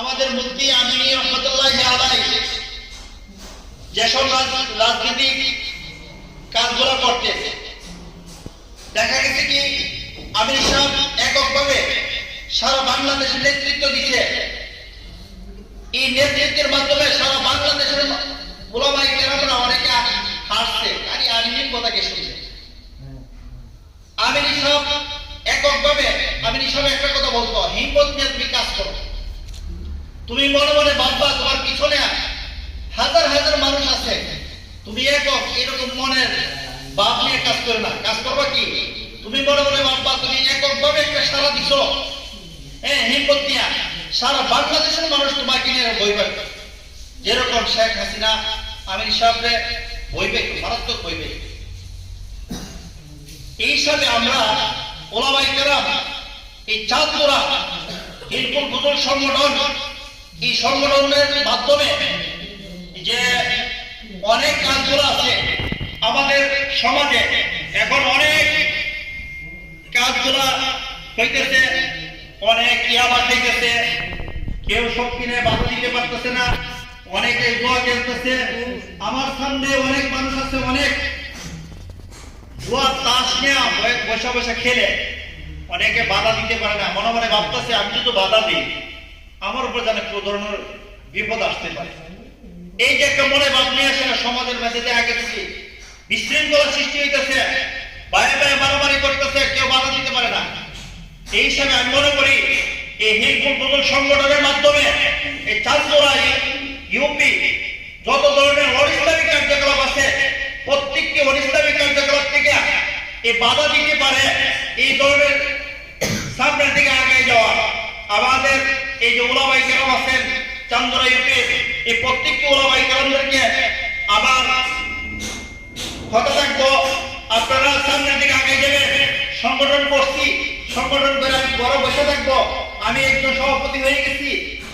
আমাদের মুফতি আমিনী রহমাতুল্লাহি আলাইহি যেসব রাজনৈতিক কাজগুলো করতেন, দেখা গেছে কি আমিনী সাহেব এককভাবে সারা বাংলাদেশের নেতৃত্ব দিচ্ছে। এই নেতৃত্বের মাধ্যমে সারা বাংলাদেশের ওলামায়ে কেরামরা অনেকে হাসছে, আরে আমিনীর কথা কে শুনছে। আমিনী সাহেব এককভাবে আমিনী সাহেব একটা কথা বলতো, হিম্মত নিয়ে তুমি কাজ করো। তুমি মনে মনে ভাববা তোমার পিছনে হাজার হাজার মানুষ আছে, তুমি একক এরকম মনের ভাব নিয়ে কাজ করে না। কাজ করবা কি, তুমি মনে মনে ভাববা তুমি একক ভাবে একটা সারা দিছো, হিম্মত নিয়ে সারা বাংলাদেশের মানুষ তোমাকে নিয়ে বইবে। যেরকম শেখ হাসিনা আমিনী সাহেবরে বইবে, মারাত্মক বইবে। এই হিসাবে আমরা ওলামায়ে কেরাম এই চাঁদপুরা হিলকুল ফুতুল সংগঠন, এই সংগঠনের মাধ্যমে যে অনেক কাজগুলো আছে আমাদের সমাজে, এখন অনেক কাজগুলা হইতেছে, অনেক ইয়াবাদ হইতেছে, কেউ সব কিনে বাধা দিতে পারতেছে না, অনেকে জুয়া খেলতেছে। আমার সামনে অনেক মানুষ আছে, অনেক জুয়া তাস নিয়ে বসে বসে খেলে, অনেকে বাধা দিতে পারে না, মনে মনে ভাবতেছে আমি যদি বাধা দিই আমার উপর যেন কোনো ধরনের বিপদ আসতে পারে। এই যে একটা মনে ভাব নিয়ে আসে সমাজের মধ্যে আগে থেকে বিশৃঙ্খলা সৃষ্টি হইতেছে, বায়ে বায়ে মারামারি করতেছে, কেউ বাধা দিতে পারে না। এই হিসাবে আমি মনে করি এই হিলকুল ফুতুল সংগঠনের মাধ্যমে এই চাঁদপুরা ইউপি যত ধরনের অনিসলামিক কার্যকলাপ আছে, প্রত্যেকটি অনিসলামিক কার্যকলাপ থেকে এই বাধা দিতে পারে, এই ধরনের সামনের দিকে আগে যাওয়া। আমাদের এই যে ওলামায়ে কেরাম আছেন চান্দরা ইউপি, এই প্রত্যেকটি ওলামায়ে কেরামদেরকে আবার কথা থাকবো, আপনারা সামনের দিকে আগে যাবেন। সংগঠন করছি, সংগঠন করে আমি বড় বসে থাকবো, আমি একজন সভাপতি হয়ে গেছি,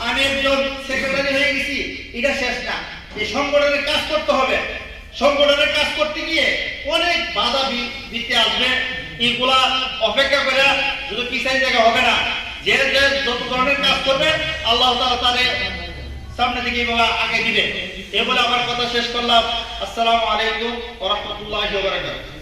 আমি একজন সেক্রেটারি হয়ে গেছি, এটা শেষ না। এই সংগঠনের কাজ করতে হবে। সংগঠনের কাজ করতে গিয়ে অনেক বাধা দিতে আসবে, এইগুলা অপেক্ষা করে শুধু পিছাই জায়গা হবে না। যে যত ধরনের কাজ করবে আল্লাহ তাআলা তাদের সামনে দিকে এইভাবে আগে দিবে। এ বলে আমার কথা শেষ করলাম। আসসালামু আলাইকুম ওয়া রাহমাতুল্লাহি ওয়া বারাকাতুহু।